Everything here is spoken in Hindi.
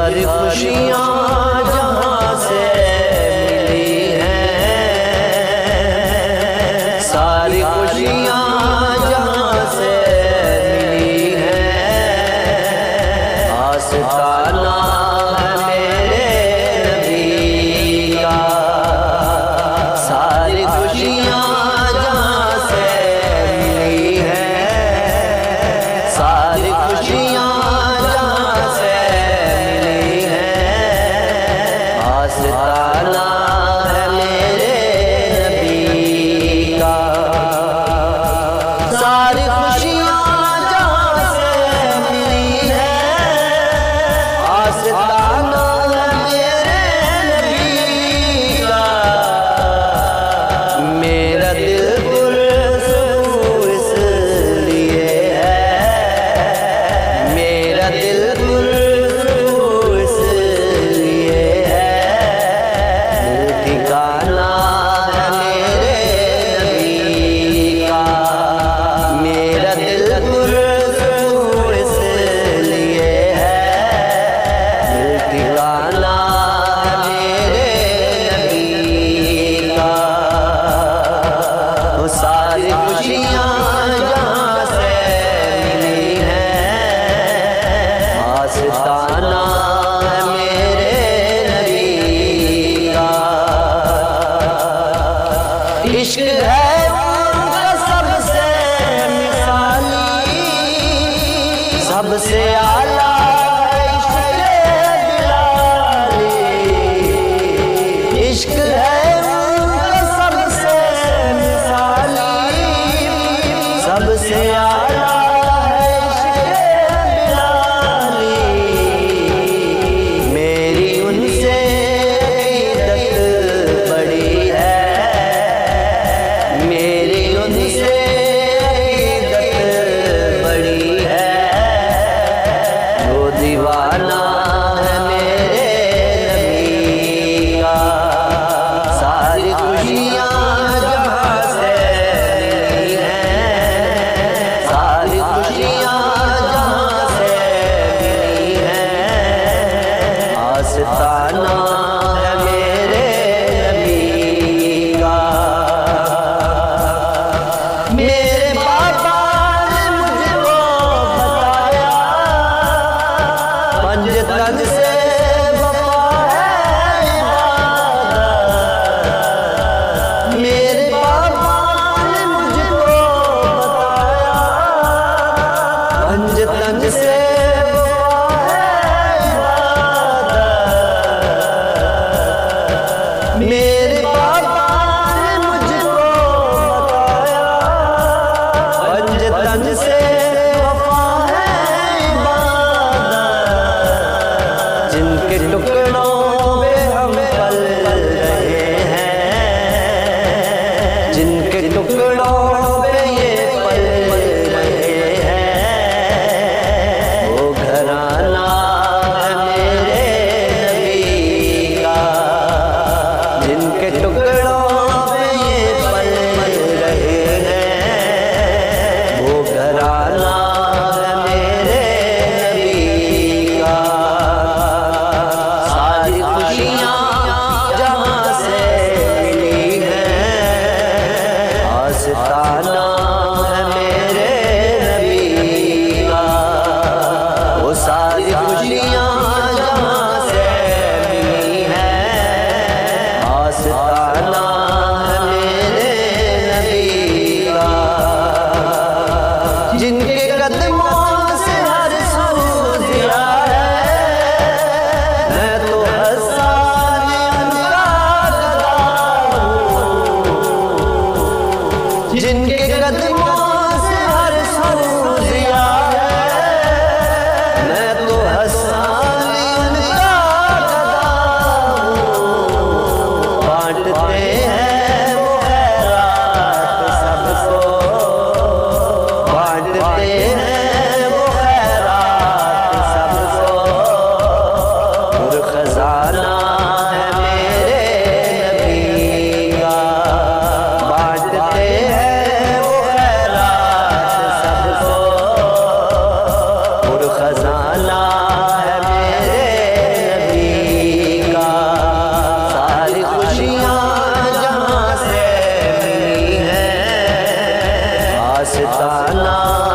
सारी खुशियाँ जहाँ से मिली हैं, सारी खुशियाँ जहाँ से मिली हैं, आस्ताना है मेरे नबी का। सारी खुशियाँ जहाँ से मिली हैं, सारी खुशियाँ आस्ताना है मेरे नबी का। सारी खुशियाँ जहाँ से मिली हैं, आस्ताना है मेरे नबी का। मेरा दिल पुरसुकून इसलिए है, मेरा दिल पुरसुकून इसलिए है, ठिकाना है मेरे नबी का। मेरा दिल पुरसुकून इसलिए है, ठिकाना है मेरे नबी का। वो सारी खुशियाँ जहाँ से मिली हैं, आस्ताना है मेरे नबी का। इश्क है उनका सबसे मिसाली, सबसे आला इश्क बिलाली। इश्क है उनका सबसे मिसाली, सबसे आला इश्क बिलाली। मेरी उनसे अक़ीदत बड़ी है, मेरी उनसे अक़ीदत बड़ी है, वो दीवाना है मेरे नबी का। सारी खुशियाँ जहाँ से मिली हैं, सारी खुशियाँ जहाँ से मिली हैं, आस्ताना है मेरे नबी का। मेरे बाबा ने मुझको बताया, पंजतन से वफा है इबादत। मेरे बाबा ने मुझको बताया, पंजतन से वफा है इबादत। मेरे बाबा ने मुझको बताया, पंजतन से वफा है इबादत। जिनके टुकड़ों पे हम पल रहे हैं, जिनके टुकड़ों पे ये पल रहे हैं, वो घराना है मेरे नबी का। जिनके टुकड़ों पे ये पल रहे हैं, वो घराना है मेरे नबी का। सारी खुशियाँ जहाँ से मिली हैं, आस्ताना है मेरे नबी का। वो सारी खुशियाँ जहाँ से मिली हैं, आस्ताना है मेरे नबी का। जिनके कदमों से हर सू दिया है, मैं तो हसान उनका गदा हूँ। जिनके कदमों से हर सू दिया है, मैं तो हसान आस्ताना